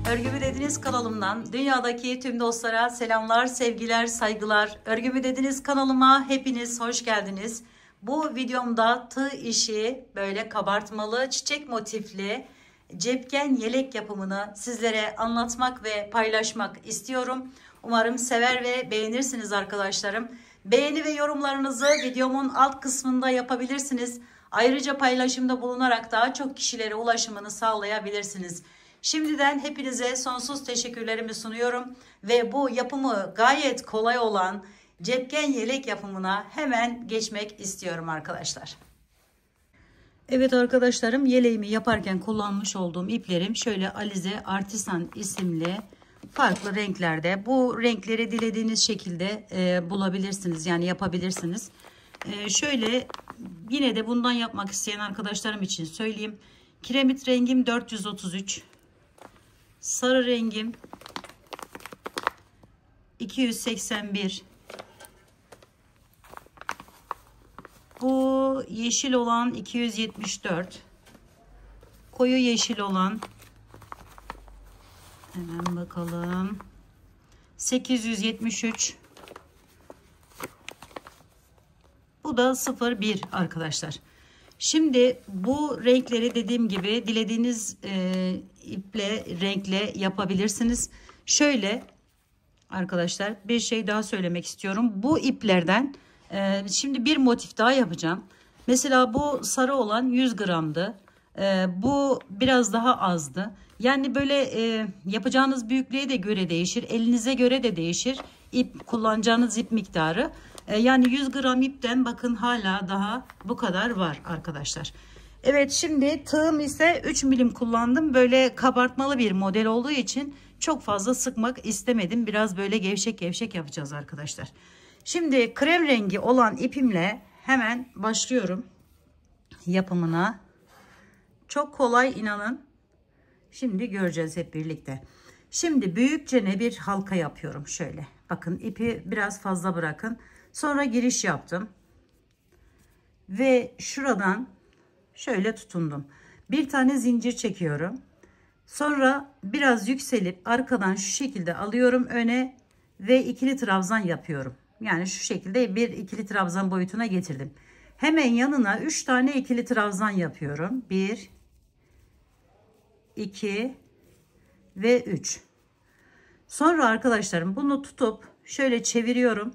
Örgümü Dediniz kanalımdan dünyadaki tüm dostlara selamlar, sevgiler, saygılar. Örgümü Dediniz kanalıma hepiniz hoş geldiniz. Bu videomda tığ işi böyle kabartmalı, çiçek motifli cepken yelek yapımını sizlere anlatmak ve paylaşmak istiyorum. Umarım sever ve beğenirsiniz arkadaşlarım. Beğeni ve yorumlarınızı videomun alt kısmında yapabilirsiniz. Ayrıca paylaşımda bulunarak daha çok kişilere ulaşımını sağlayabilirsiniz. Şimdiden hepinize sonsuz teşekkürlerimi sunuyorum ve bu yapımı gayet kolay olan cepken yelek yapımına hemen geçmek istiyorum arkadaşlar. Evet arkadaşlarım, yeleğimi yaparken kullanmış olduğum iplerim şöyle Alize Artisan isimli farklı renklerde. Bu renkleri dilediğiniz şekilde bulabilirsiniz, yani yapabilirsiniz. Şöyle yine de bundan yapmak isteyen arkadaşlarım için söyleyeyim. Kiremit rengim 433. Sarı rengim 281. Bu yeşil olan 274. Koyu yeşil olan hemen bakalım 873. Bu da 01 arkadaşlar. Şimdi bu renkleri dediğim gibi dilediğiniz iple, renkle yapabilirsiniz. Şöyle arkadaşlar, bir şey daha söylemek istiyorum. Bu iplerden şimdi bir motif daha yapacağım. Mesela bu sarı olan 100 gramdı. Bu biraz daha azdı. Yani böyle yapacağınız büyüklüğe de göre değişir. Elinize göre de değişir. İp, kullanacağınız ip miktarı. Yani 100 gram ipten bakın hala daha bu kadar var arkadaşlar. Evet, şimdi tığım ise 3 milim kullandım. Böyle kabartmalı bir model olduğu için çok fazla sıkmak istemedim. Biraz böyle gevşek gevşek yapacağız arkadaşlar. Şimdi krem rengi olan ipimle hemen başlıyorum yapımına. Çok kolay, inanın. Şimdi göreceğiz hep birlikte. Şimdi büyükçe bir halka yapıyorum şöyle. Bakın, ipi biraz fazla bırakın. Sonra giriş yaptım. Ve şuradan şöyle tutundum. Bir tane zincir çekiyorum. Sonra biraz yükselip arkadan şu şekilde alıyorum öne ve ikili trabzan yapıyorum. Yani şu şekilde bir ikili trabzan boyutuna getirdim. Hemen yanına 3 tane ikili trabzan yapıyorum. 1, 2 ve 3. Sonra arkadaşlarım bunu tutup şöyle çeviriyorum.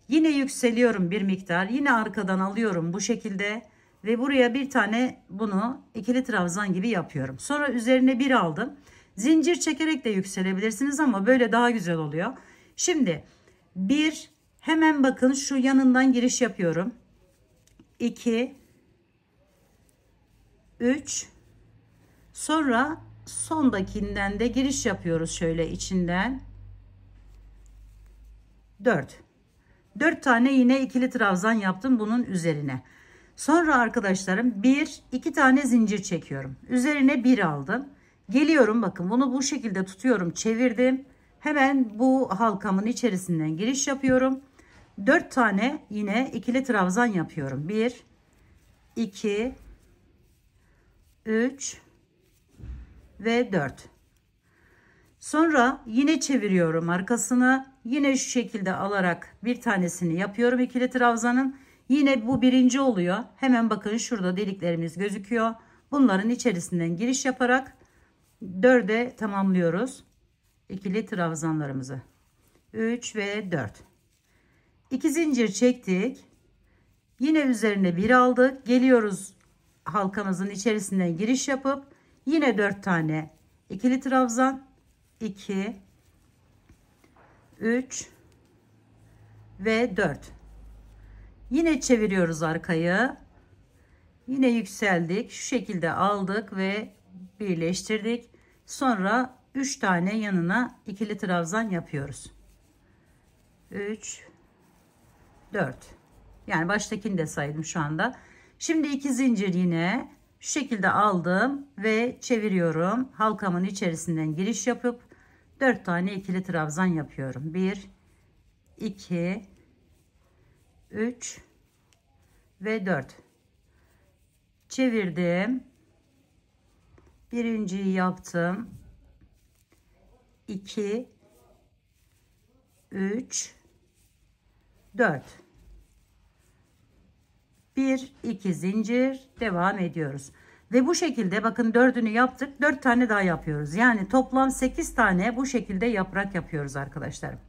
Yine yükseliyorum bir miktar. Yine arkadan alıyorum bu şekilde. Ve buraya bir tane bunu ikili trabzan gibi yapıyorum. Sonra üzerine bir aldım. Zincir çekerek de yükselebilirsiniz ama böyle daha güzel oluyor. Şimdi bir, hemen bakın şu yanından giriş yapıyorum. 2, 3. Sonra sondakinden de giriş yapıyoruz şöyle içinden. 4. 4 tane yine ikili trabzan yaptım bunun üzerine. Sonra arkadaşlarım 2 tane zincir çekiyorum. Üzerine 1 aldım. Geliyorum, bakın bunu bu şekilde tutuyorum, çevirdim. Hemen bu halkamın içerisinden giriş yapıyorum. 4 tane yine ikili trabzan yapıyorum. 1, 2, 3 ve 4. Sonra yine çeviriyorum arkasını. Yine şu şekilde alarak bir tanesini yapıyorum ikili trabzanın. Yine bu birinci oluyor. Hemen bakın şurada deliklerimiz gözüküyor. Bunların içerisinden giriş yaparak 4'e tamamlıyoruz ikili trabzanlarımızı. 3 ve 4. 2 zincir çektik. Yine üzerine bir aldık. Geliyoruz halkamızın içerisinden giriş yapıp yine 4 tane ikili trabzan. 2 3 ve 4. Yine çeviriyoruz arkayı. Yine yükseldik. Şu şekilde aldık ve birleştirdik. Sonra 3 tane yanına ikili trabzan yapıyoruz. 3 4. Yani baştakini de saydım şu anda. Şimdi 2 zincir yine şu şekilde aldım ve çeviriyorum. Halkamın içerisinden giriş yapıp 4 tane ikili trabzan yapıyorum. 1 2 3 ve 4. Çevirdim. Birinciyi yaptım. 2 3 4. 1 2 zincir devam ediyoruz. Ve bu şekilde bakın 4'ünü yaptık. 4 tane daha yapıyoruz. Yani toplam 8 tane bu şekilde yaprak yapıyoruz arkadaşlarım.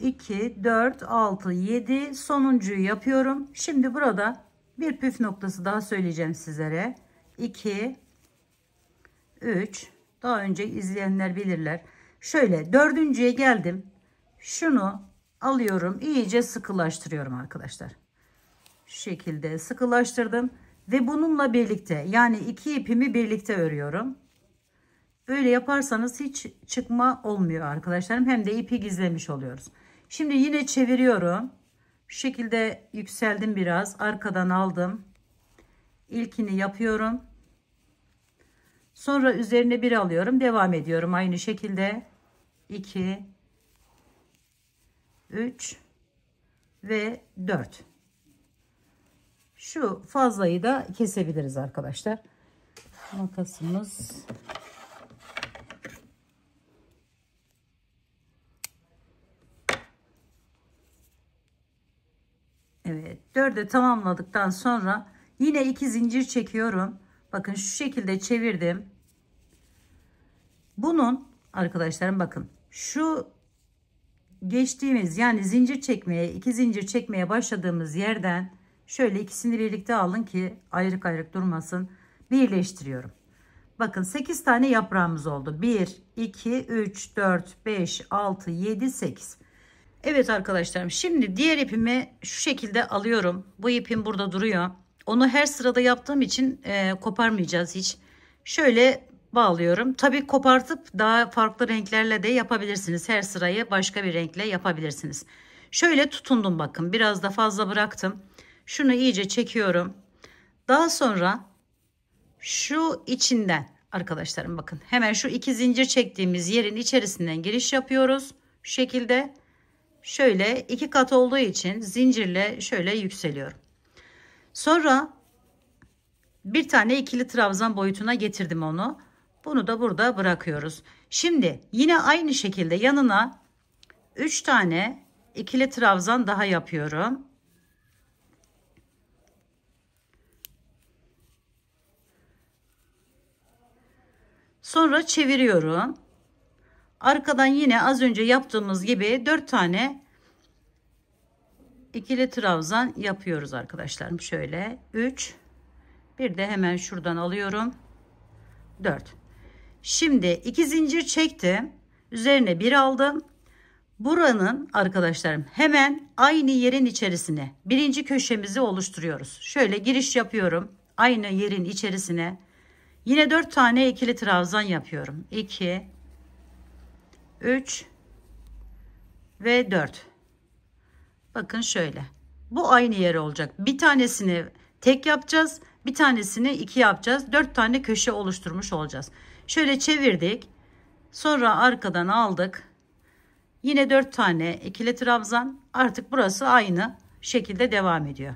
İki, 4, 6, 7 sonuncuyu yapıyorum. Şimdi burada bir püf noktası daha söyleyeceğim sizlere. 2 3 daha önce izleyenler bilirler. Şöyle dördüncüye geldim. Şunu alıyorum, iyice sıkılaştırıyorum arkadaşlar. Şu şekilde sıkılaştırdım ve bununla birlikte yani iki ipimi birlikte örüyorum. Böyle yaparsanız hiç çıkma olmuyor arkadaşlarım. Hem de ipi gizlemiş oluyoruz. Şimdi yine çeviriyorum. Şu şekilde yükseldim biraz. Arkadan aldım. İlkini yapıyorum. Sonra üzerine bir alıyorum. Devam ediyorum aynı şekilde. 2 3 ve 4. Şu fazlayı da kesebiliriz arkadaşlar. Makasımız. Evet, 4'e tamamladıktan sonra yine 2 zincir çekiyorum. Bakın şu şekilde çevirdim. Bunun arkadaşlarım bakın şu geçtiğimiz yani zincir çekmeye 2 zincir çekmeye başladığımız yerden şöyle ikisini birlikte alın ki ayrık ayrık durmasın. Birleştiriyorum. Bakın 8 tane yaprağımız oldu. 1 2 3 4 5 6 7 8. Evet arkadaşlarım, şimdi diğer ipimi şu şekilde alıyorum. Bu ipim burada duruyor. Onu her sırada yaptığım için koparmayacağız hiç. Şöyle bağlıyorum. Tabii kopartıp daha farklı renklerle de yapabilirsiniz. Her sırayı başka bir renkle yapabilirsiniz. Şöyle tutundum bakın. Biraz da fazla bıraktım. Şunu iyice çekiyorum. Daha sonra şu içinden arkadaşlarım bakın. Hemen şu 2 zincir çektiğimiz yerin içerisinden giriş yapıyoruz. Şu şekilde. Şöyle 2 kat olduğu için zincirle şöyle yükseliyorum. Sonra bir tane ikili trabzan boyutuna getirdim onu. Bunu da burada bırakıyoruz. Şimdi yine aynı şekilde yanına 3 tane ikili trabzan daha yapıyorum. Sonra çeviriyorum. Arkadan yine az önce yaptığımız gibi 4 tane ikili trabzan yapıyoruz arkadaşlarım. Şöyle 3, bir de hemen şuradan alıyorum. 4. Şimdi 2 zincir çektim. Üzerine 1 aldım. Buranın arkadaşlarım hemen aynı yerin içerisine birinci köşemizi oluşturuyoruz. Şöyle giriş yapıyorum. Aynı yerin içerisine yine 4 tane ikili trabzan yapıyorum. 2, 3 ve 4. Bakın şöyle. Bu aynı yer olacak. Bir tanesini tek yapacağız. Bir tanesini 2 yapacağız. 4 tane köşe oluşturmuş olacağız. Şöyle çevirdik. Sonra arkadan aldık. Yine 4 tane ikili trabzan. Artık burası aynı şekilde devam ediyor.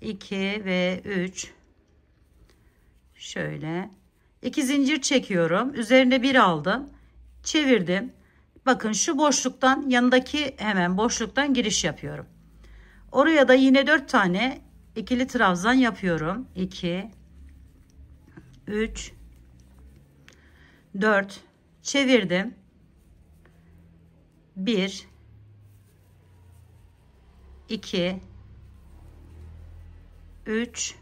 2 ve 3. Şöyle. 2 zincir çekiyorum. Üzerine 1 aldım. Çevirdim. Bakın şu boşluktan, yanındaki hemen boşluktan giriş yapıyorum. Oraya da yine 4 tane ikili trabzan yapıyorum. 2, 3, 4. Çevirdim. 1, 2, 3,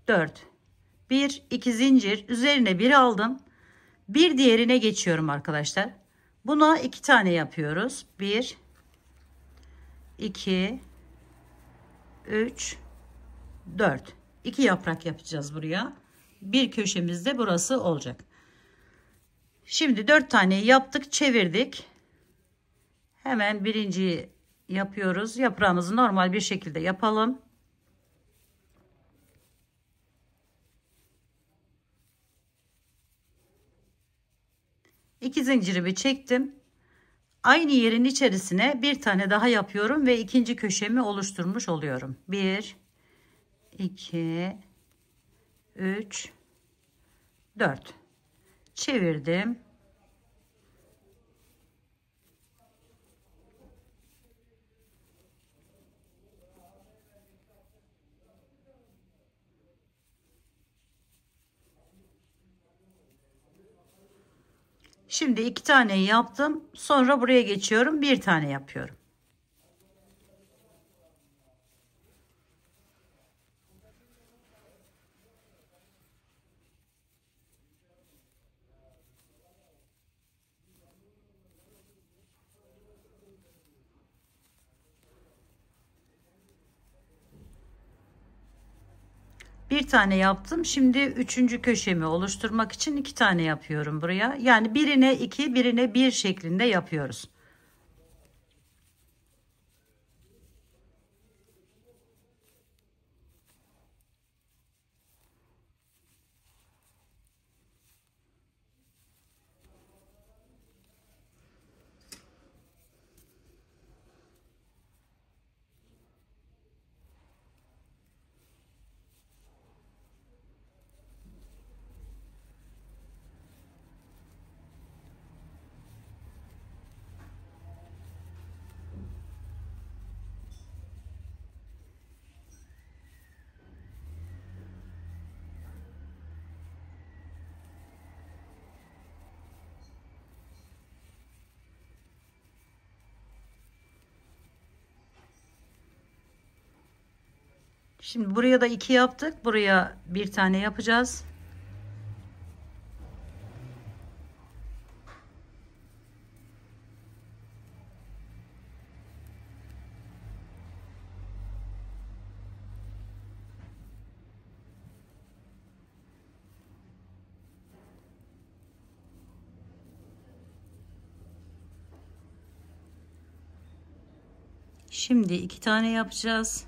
4. 1, 2 zincir. Üzerine 1 aldım. Bir diğerine geçiyorum arkadaşlar. Buna 2 tane yapıyoruz. 1, 2, 3, 4. 2 yaprak yapacağız buraya. Bir köşemizde burası olacak. Şimdi 4 tane yaptık, çevirdik. Hemen birinciyi yapıyoruz. Yaprağımızı normal bir şekilde yapalım. İki zincirimi çektim. Aynı yerin içerisine bir tane daha yapıyorum ve ikinci köşemi oluşturmuş oluyorum. 1, 2, 3, 4. Çevirdim. Şimdi 2 tane yaptım. Sonra buraya geçiyorum. Bir tane yapıyorum. Bir tane yaptım. Şimdi üçüncü köşemi oluşturmak için 2 tane yapıyorum buraya. Yani birine 2, birine 1 şeklinde yapıyoruz. Şimdi buraya da 2 yaptık. Buraya bir tane yapacağız. Şimdi 2 tane yapacağız.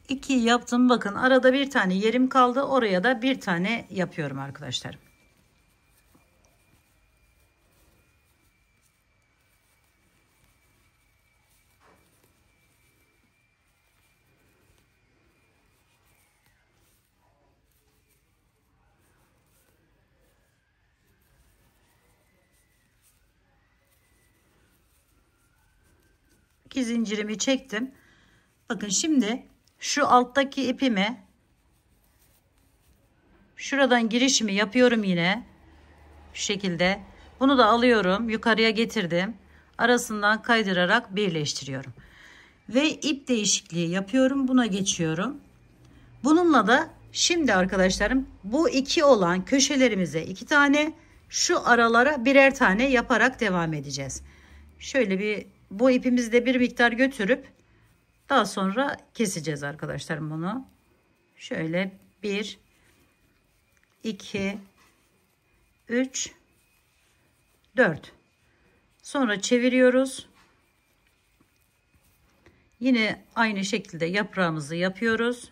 2 yaptım. Bakın arada bir tane yerim kaldı. Oraya da bir tane yapıyorum arkadaşlar. İki zincirimi çektim. Bakın şimdi şu alttaki ipimi şuradan girişimi yapıyorum yine. Şu şekilde. Bunu da alıyorum. Yukarıya getirdim. Arasından kaydırarak birleştiriyorum. Ve ip değişikliği yapıyorum. Buna geçiyorum. Bununla da şimdi arkadaşlarım bu iki olan köşelerimize 2 tane, şu aralara birer tane yaparak devam edeceğiz. Şöyle bir bu ipimizi de bir miktar götürüp daha sonra keseceğiz arkadaşlarım bunu. Şöyle 1 2 3 4. Sonra çeviriyoruz. Yine aynı şekilde yaprağımızı yapıyoruz.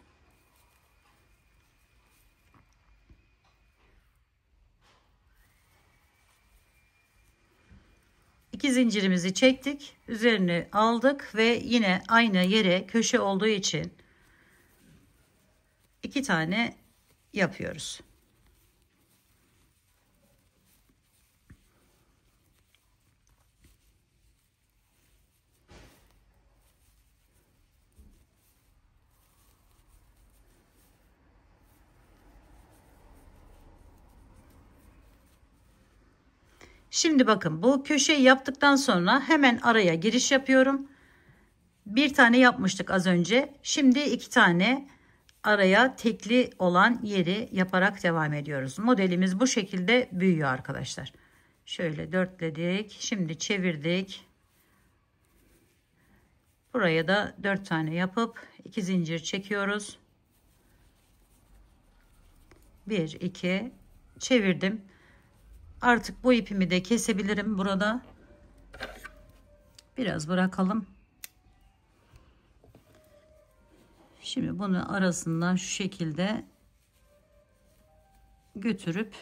İki zincirimizi çektik. Üzerine aldık ve yine aynı yere köşe olduğu için 2 tane yapıyoruz. Şimdi bakın bu köşeyi yaptıktan sonra hemen araya giriş yapıyorum. Bir tane yapmıştık az önce. Şimdi 2 tane araya tekli olan yeri yaparak devam ediyoruz. Modelimiz bu şekilde büyüyor arkadaşlar. Şöyle dörtledik. Şimdi çevirdik. Buraya da 4 tane yapıp 2 zincir çekiyoruz. 1 2 çevirdim. Artık bu ipimi de kesebilirim burada. Biraz bırakalım. Şimdi bunu arasından şu şekilde götürüp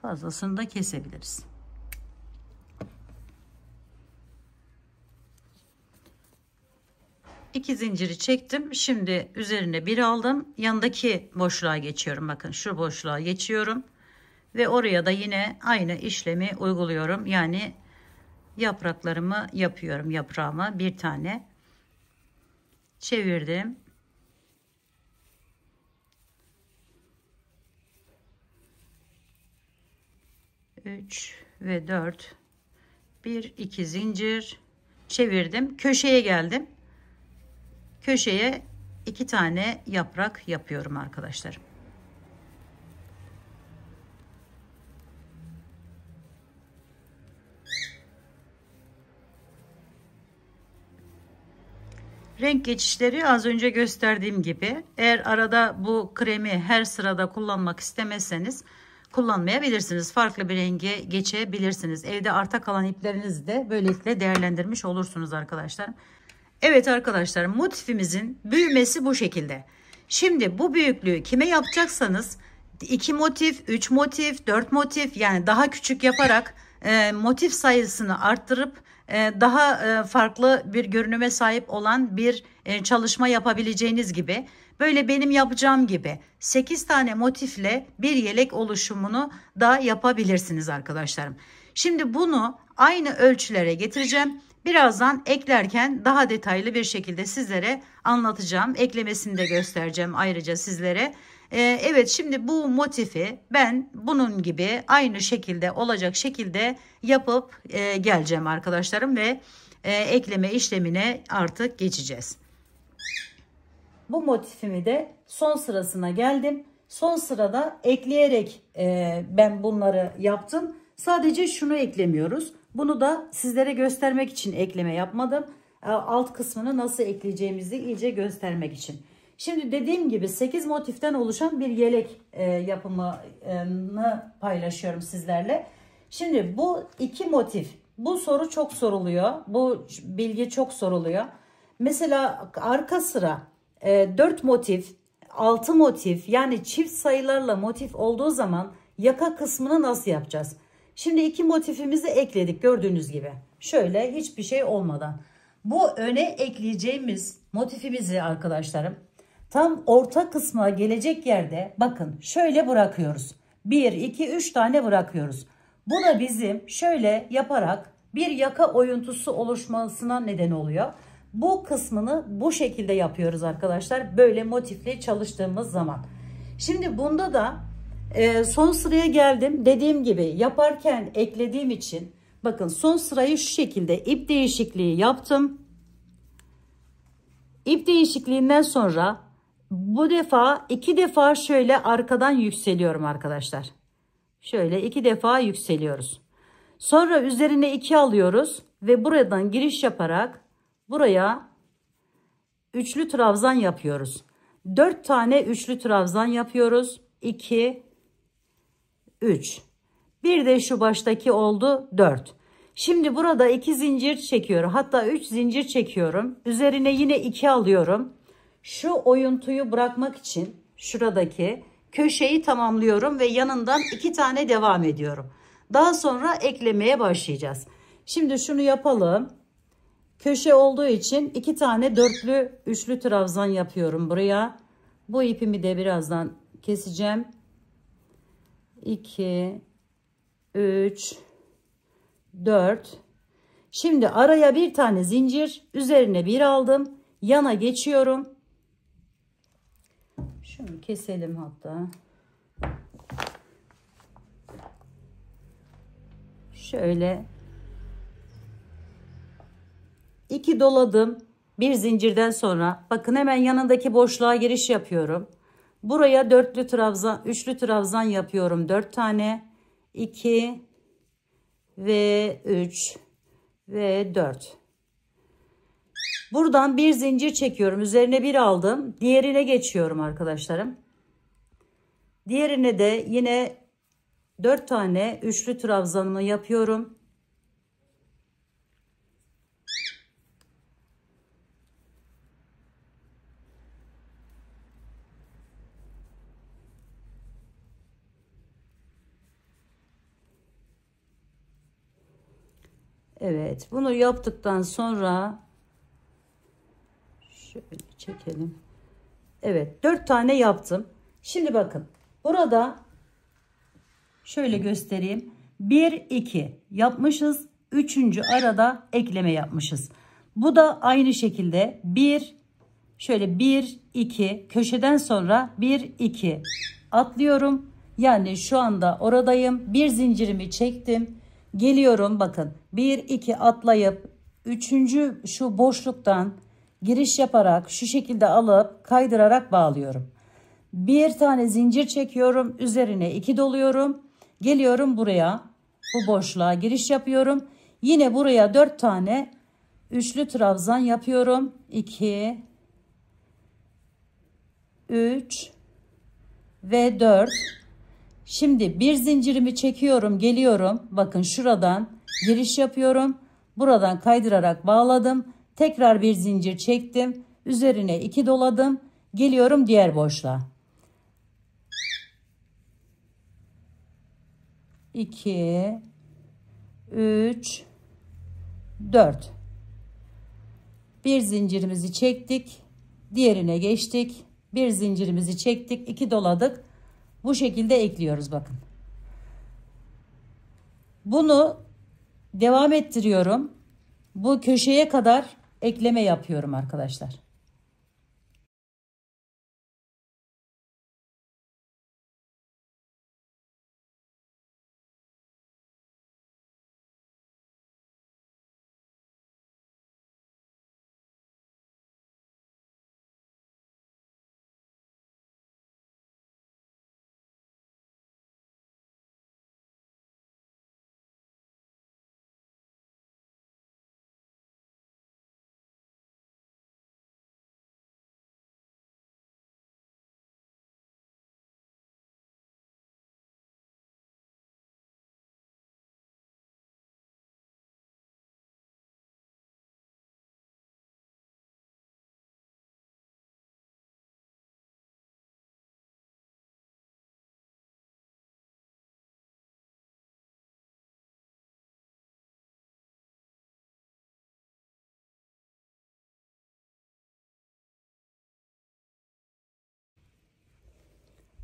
fazlasını da kesebiliriz. İki zinciri çektim. Şimdi üzerine bir aldım. Yanındaki boşluğa geçiyorum. Bakın şu boşluğa geçiyorum. Ve oraya da yine aynı işlemi uyguluyorum. Yani yapraklarımı yapıyorum. Yaprağıma bir tane çevirdim. Üç ve 4. 1 2 zincir çevirdim. Köşeye geldim. Köşeye 2 tane yaprak yapıyorum arkadaşlar. Renk geçişleri az önce gösterdiğim gibi. Eğer arada bu kremi her sırada kullanmak istemezseniz kullanmayabilirsiniz. Farklı bir renge geçebilirsiniz. Evde arta kalan iplerinizi de böylelikle değerlendirmiş olursunuz arkadaşlar. Evet arkadaşlar, motifimizin büyümesi bu şekilde. Şimdi bu büyüklüğü kime yapacaksanız 2 motif, 3 motif, 4 motif, yani daha küçük yaparak motif sayısını arttırıp daha farklı bir görünüme sahip olan bir çalışma yapabileceğiniz gibi, böyle benim yapacağım gibi 8 tane motifle bir yelek oluşumunu da yapabilirsiniz arkadaşlarım. Şimdi bunu aynı ölçülere getireceğim. Birazdan eklerken daha detaylı bir şekilde sizlere anlatacağım. Eklemesini de göstereceğim ayrıca sizlere. Evet, şimdi bu motifi ben bunun gibi aynı şekilde olacak şekilde yapıp geleceğim arkadaşlarım ve ekleme işlemine artık geçeceğiz. Bu motifimi de son sırasına geldim. Son sırada ekleyerek ben bunları yaptım. Sadece şunu eklemiyoruz. Bunu da sizlere göstermek için ekleme yapmadım. Alt kısmını nasıl ekleyeceğimizi iyice göstermek için. Şimdi dediğim gibi 8 motiften oluşan bir yelek yapımını paylaşıyorum sizlerle. Şimdi bu 2 motif bu soru çok soruluyor. Bu bilgi çok soruluyor. Mesela arka sıra 4 motif, 6 motif, yani çift sayılarla motif olduğu zaman yaka kısmını nasıl yapacağız? Şimdi 2 motifimizi ekledik gördüğünüz gibi. Şöyle hiçbir şey olmadan. Bu öne ekleyeceğimiz motifimizi arkadaşlarım tam orta kısma gelecek yerde bakın şöyle bırakıyoruz. 1, 2, 3 tane bırakıyoruz. Bu da bizim şöyle yaparak bir yaka oyuntusu oluşmasına neden oluyor. Bu kısmını bu şekilde yapıyoruz arkadaşlar. Böyle motifle çalıştığımız zaman. Şimdi bunda da son sıraya geldim. Dediğim gibi yaparken eklediğim için bakın son sırayı şu şekilde ip değişikliği yaptım. İp değişikliğinden sonra bu defa 2 defa şöyle arkadan yükseliyorum arkadaşlar. Şöyle 2 defa yükseliyoruz. Sonra üzerine 2 alıyoruz ve buradan giriş yaparak buraya üçlü trabzan yapıyoruz. 4 tane üçlü trabzan yapıyoruz. 2 3. Bir de şu baştaki oldu 4. Şimdi burada 2 zincir çekiyorum. Hatta 3 zincir çekiyorum. Üzerine yine 2 alıyorum. Şu oyuntuyu bırakmak için şuradaki köşeyi tamamlıyorum ve yanından 2 tane devam ediyorum. Daha sonra eklemeye başlayacağız. Şimdi şunu yapalım. Köşe olduğu için 2 tane dörtlü üçlü trabzan yapıyorum buraya. Bu ipimi de birazdan keseceğim. 2 3 4. Şimdi araya bir tane zincir, üzerine bir aldım, yana geçiyorum. Şunu keselim hatta. Şöyle 2 doladım. Bir zincirden sonra bakın hemen yanındaki boşluğa giriş yapıyorum. Buraya dörtlü trabzan, üçlü trabzan yapıyorum. 4 tane. 2 ve 3 ve 4. Buradan bir zincir çekiyorum. Üzerine bir aldım. Diğerine geçiyorum arkadaşlarım. Diğerine de yine 4 tane üçlü trabzanımı yapıyorum. Evet, bunu yaptıktan sonra şöyle çekelim. Evet, 4 tane yaptım. Şimdi bakın burada şöyle göstereyim. 1 2 yapmışız. Üçüncü arada ekleme yapmışız. Bu da aynı şekilde şöyle 1 2 köşeden sonra 1 2 atlıyorum. Yani şu anda oradayım. Bir zincirimi çektim. Geliyorum bakın. 1 2 atlayıp üçüncü şu boşluktan giriş yaparak şu şekilde alıp kaydırarak bağlıyorum. Bir tane zincir çekiyorum. Üzerine 2 doluyorum. Geliyorum buraya. Bu boşluğa giriş yapıyorum. Yine buraya 4 tane üçlü trabzan yapıyorum. 2 3 ve 4. Şimdi bir zincirimi çekiyorum, geliyorum. Bakın şuradan giriş yapıyorum. Buradan kaydırarak bağladım. Tekrar bir zincir çektim. Üzerine 2 doladım. Geliyorum diğer boşluğa. 2 3 4. Bir zincirimizi çektik. Diğerine geçtik. Bir zincirimizi çektik. 2 doladık. Bu şekilde ekliyoruz bakın. Bunu devam ettiriyorum. Bu köşeye kadar ekleme yapıyorum arkadaşlar.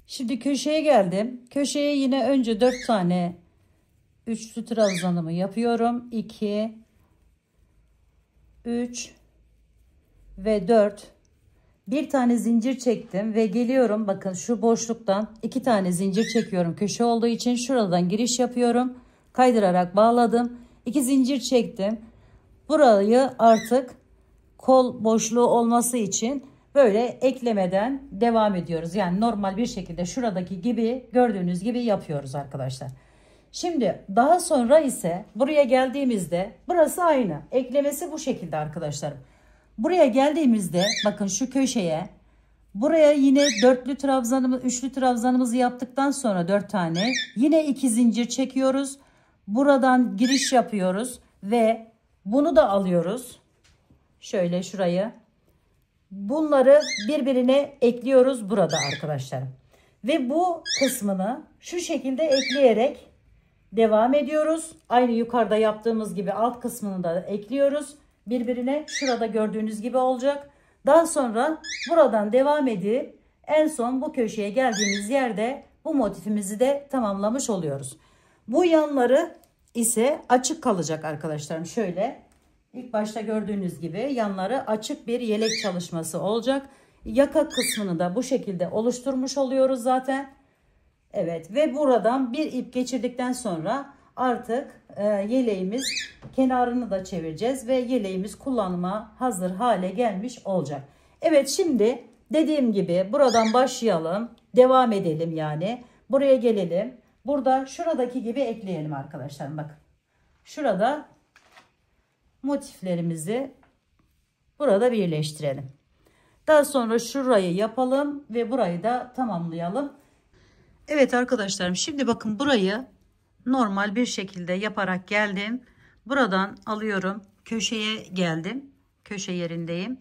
Şimdi köşeye geldim. Köşeye yine önce 4 tane üçlü trabzanımı yapıyorum. 2, 3 ve 4. Bir tane zincir çektim ve geliyorum. Bakın şu boşluktan 2 tane zincir çekiyorum. Köşe olduğu için şuradan giriş yapıyorum. Kaydırarak bağladım. 2 zincir çektim. Burayı artık kol boşluğu olması için böyle eklemeden devam ediyoruz. Yani normal bir şekilde şuradaki gibi gördüğünüz gibi yapıyoruz arkadaşlar. Şimdi daha sonra ise buraya geldiğimizde burası aynı. Eklemesi bu şekilde arkadaşlarım. Buraya geldiğimizde bakın şu köşeye buraya yine üçlü trabzanımızı yaptıktan sonra 4 tane yine 2 zincir çekiyoruz. Buradan giriş yapıyoruz ve bunu da alıyoruz. Şöyle şurayı. Bunları birbirine ekliyoruz burada arkadaşlar. Ve bu kısmını şu şekilde ekleyerek devam ediyoruz. Aynı yukarıda yaptığımız gibi alt kısmını da ekliyoruz. Birbirine şurada gördüğünüz gibi olacak. Daha sonra buradan devam edip en son bu köşeye geldiğimiz yerde bu motifimizi de tamamlamış oluyoruz. Bu yanları ise açık kalacak arkadaşlarım. Şöyle ilk başta gördüğünüz gibi yanları açık bir yelek çalışması olacak. Yaka kısmını da bu şekilde oluşturmuş oluyoruz zaten. Evet ve buradan bir ip geçirdikten sonra artık yeleğimiz kenarını da çevireceğiz ve yeleğimiz kullanıma hazır hale gelmiş olacak. Evet şimdi dediğim gibi buradan başlayalım. Devam edelim yani. Buraya gelelim. Burada şuradaki gibi ekleyelim arkadaşlar. Bakın. Şurada motiflerimizi burada birleştirelim. Daha sonra şurayı yapalım ve burayı da tamamlayalım. Evet arkadaşlarım şimdi bakın burayı normal bir şekilde yaparak geldim. Buradan alıyorum. Köşeye geldim. Köşe yerindeyim.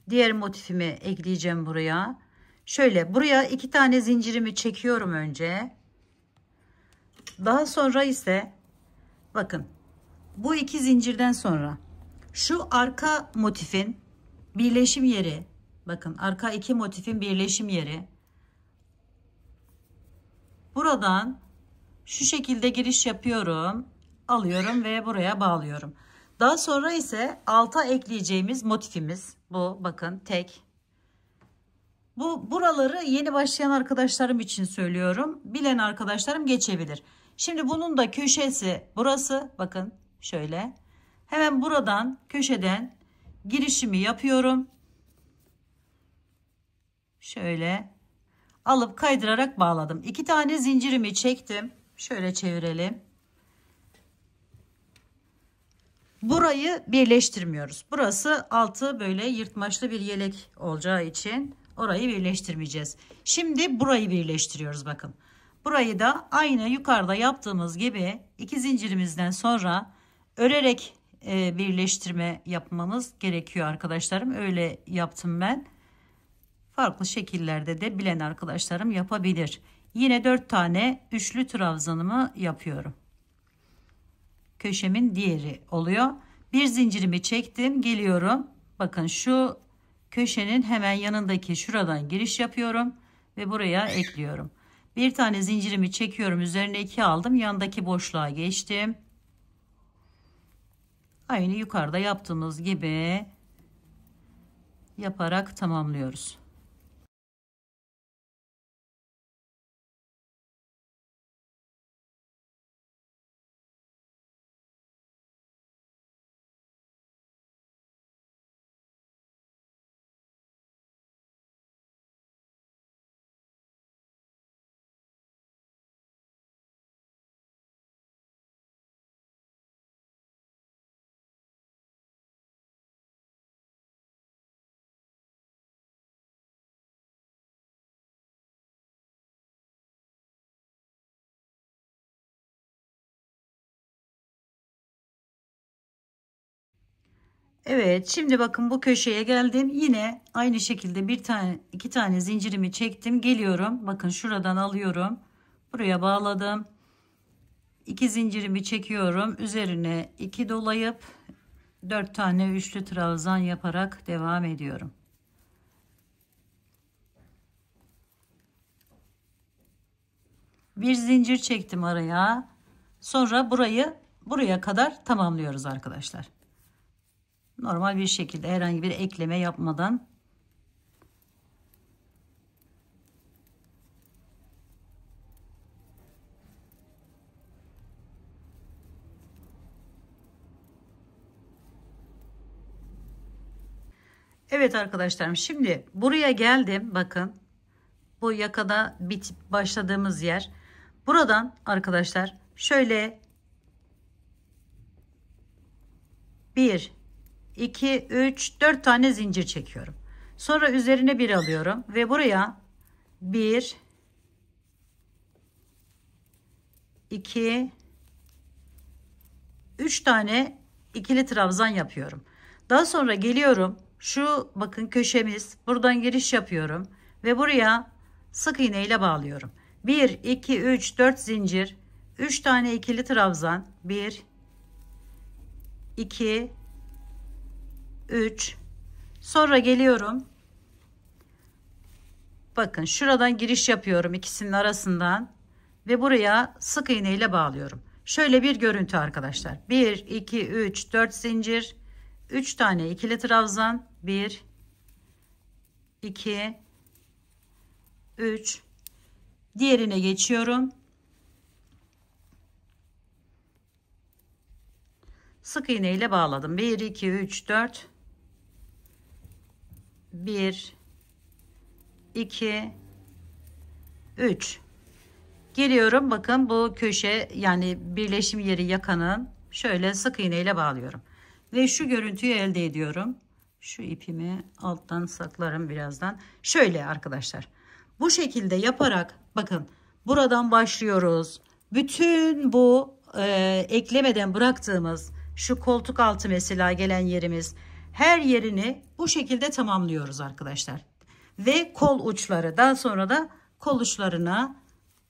Diğer motifimi ekleyeceğim buraya. Şöyle buraya 2 tane zincirimi çekiyorum önce. Daha sonra ise bakın bu 2 zincirden sonra şu arka motifin birleşim yeri, bakın arka 2 motifin birleşim yeri, buradan şu şekilde giriş yapıyorum, alıyorum ve buraya bağlıyorum. Daha sonra ise alta ekleyeceğimiz motifimiz bu, bakın tek. Buraları yeni başlayan arkadaşlarım için söylüyorum. Bilen arkadaşlarım geçebilir. Şimdi bunun da köşesi burası. Bakın şöyle. Hemen buradan köşeden girişimi yapıyorum. Şöyle alıp kaydırarak bağladım. 2 tane zincirimi çektim. Şöyle çevirelim. Burayı birleştirmiyoruz. Burası altı böyle yırtmaçlı bir yelek olacağı için orayı birleştirmeyeceğiz. Şimdi burayı birleştiriyoruz bakın. Burayı da aynı yukarıda yaptığımız gibi 2 zincirimizden sonra örerek birleştirme yapmamız gerekiyor arkadaşlarım. Öyle yaptım ben. Farklı şekillerde de bilen arkadaşlarım yapabilir. Yine 4 tane üçlü trabzanımı yapıyorum. Köşemin diğeri oluyor. Bir zincirimi çektim, geliyorum. Bakın şu köşenin hemen yanındaki şuradan giriş yapıyorum ve buraya ekliyorum. Bir tane zincirimi çekiyorum, üzerine 2 aldım, yandaki boşluğa geçtim. Aynı yukarıda yaptığımız gibi yaparak tamamlıyoruz. Evet şimdi bakın bu köşeye geldim. Yine aynı şekilde iki tane zincirimi çektim. Geliyorum. Bakın şuradan alıyorum. Buraya bağladım. 2 zincirimi çekiyorum. Üzerine 2 dolayıp 4 tane üçlü trabzan yaparak devam ediyorum. Bir zincir çektim araya. Sonra buraya kadar tamamlıyoruz arkadaşlar. Normal bir şekilde herhangi bir ekleme yapmadan. Evet arkadaşlarım, şimdi buraya geldim. Bakın bu yakada başladığımız yer. Buradan arkadaşlar şöyle 1 2 3 4 tane zincir çekiyorum. Sonra üzerine bir alıyorum ve buraya 1 2 3 tane ikili trabzan yapıyorum. Daha sonra geliyorum. Şu bakın köşemiz, buradan giriş yapıyorum ve buraya sık iğne ile bağlıyorum. 1 2 3 4 zincir, 3 tane ikili trabzan, 1 2 3. Sonra geliyorum. Bakın şuradan giriş yapıyorum ikisinin arasından ve buraya sık iğne ile bağlıyorum. Şöyle bir görüntü arkadaşlar. 1 2 3 4 zincir, 3 tane ikili trabzan, 1 2 3. Diğerine geçiyorum. Sık iğne ile bağladım. 1 2 3 4 1 2 3. Geliyorum, bakın bu köşe yani birleşim yeri yakanın şöyle sık iğne ile bağlıyorum ve şu görüntüyü elde ediyorum. Şu ipimi alttan saklarım birazdan. Şöyle arkadaşlar, bu şekilde yaparak bakın buradan başlıyoruz. Bütün bu eklemeden bıraktığımız şu koltuk altı mesela gelen yerimiz, her yerini bu şekilde tamamlıyoruz arkadaşlar. Ve kol uçları, daha sonra da kol uçlarına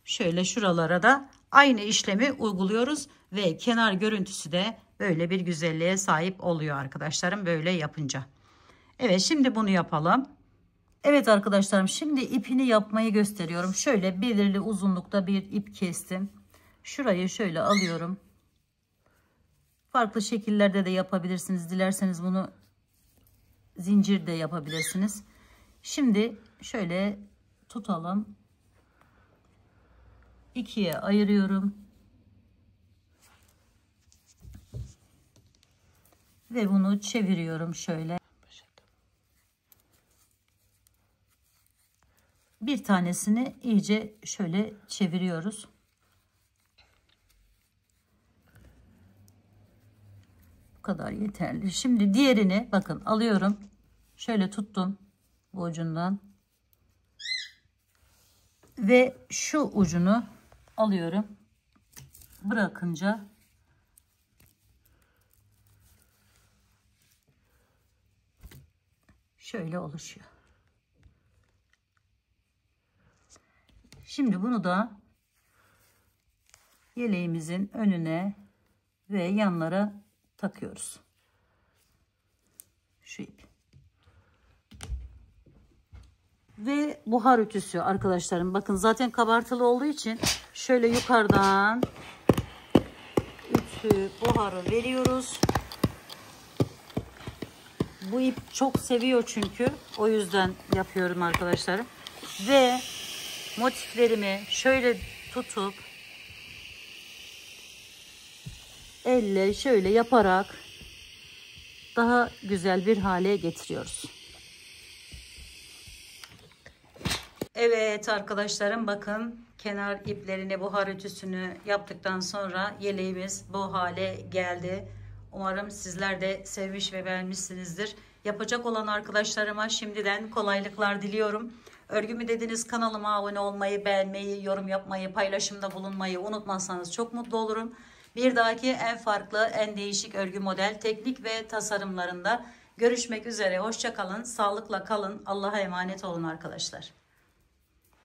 şöyle şuralara da aynı işlemi uyguluyoruz ve kenar görüntüsü de böyle bir güzelliğe sahip oluyor arkadaşlarım böyle yapınca. Evet, şimdi bunu yapalım. Evet arkadaşlarım, şimdi ipini yapmayı gösteriyorum. Şöyle belirli uzunlukta bir ip kestim. Şurayı şöyle alıyorum. Farklı şekillerde de yapabilirsiniz. Dilerseniz bunu zincir de yapabilirsiniz. Şimdi şöyle tutalım. İkiye ayırıyorum. Ve bunu çeviriyorum şöyle. Bir tanesini iyice şöyle çeviriyoruz. Bu kadar yeterli. Şimdi diğerini bakın alıyorum. Şöyle tuttum bu ucundan. Ve şu ucunu alıyorum. Bırakınca şöyle oluşuyor. Şimdi bunu da yeleğimizin önüne ve yanlara takıyoruz. Şu ip. Ve buhar ütüsü arkadaşlarım, bakın zaten kabartılı olduğu için şöyle yukarıdan ütü buharı veriyoruz. Bu ip çok seviyor çünkü, o yüzden yapıyorum arkadaşlarım. Ve motiflerimi şöyle tutup elle şöyle yaparak daha güzel bir hale getiriyoruz. Evet arkadaşlarım, bakın kenar iplerini, buhar ütüsünü yaptıktan sonra yeleğimiz bu hale geldi. Umarım sizler de sevmiş ve beğenmişsinizdir. Yapacak olan arkadaşlarıma şimdiden kolaylıklar diliyorum. Örgümü dediniz kanalıma abone olmayı, beğenmeyi, yorum yapmayı, paylaşımda bulunmayı unutmazsanız çok mutlu olurum. Bir dahaki en farklı, en değişik örgü model, teknik ve tasarımlarında görüşmek üzere. Hoşça kalın, sağlıkla kalın. Allah'a emanet olun arkadaşlar.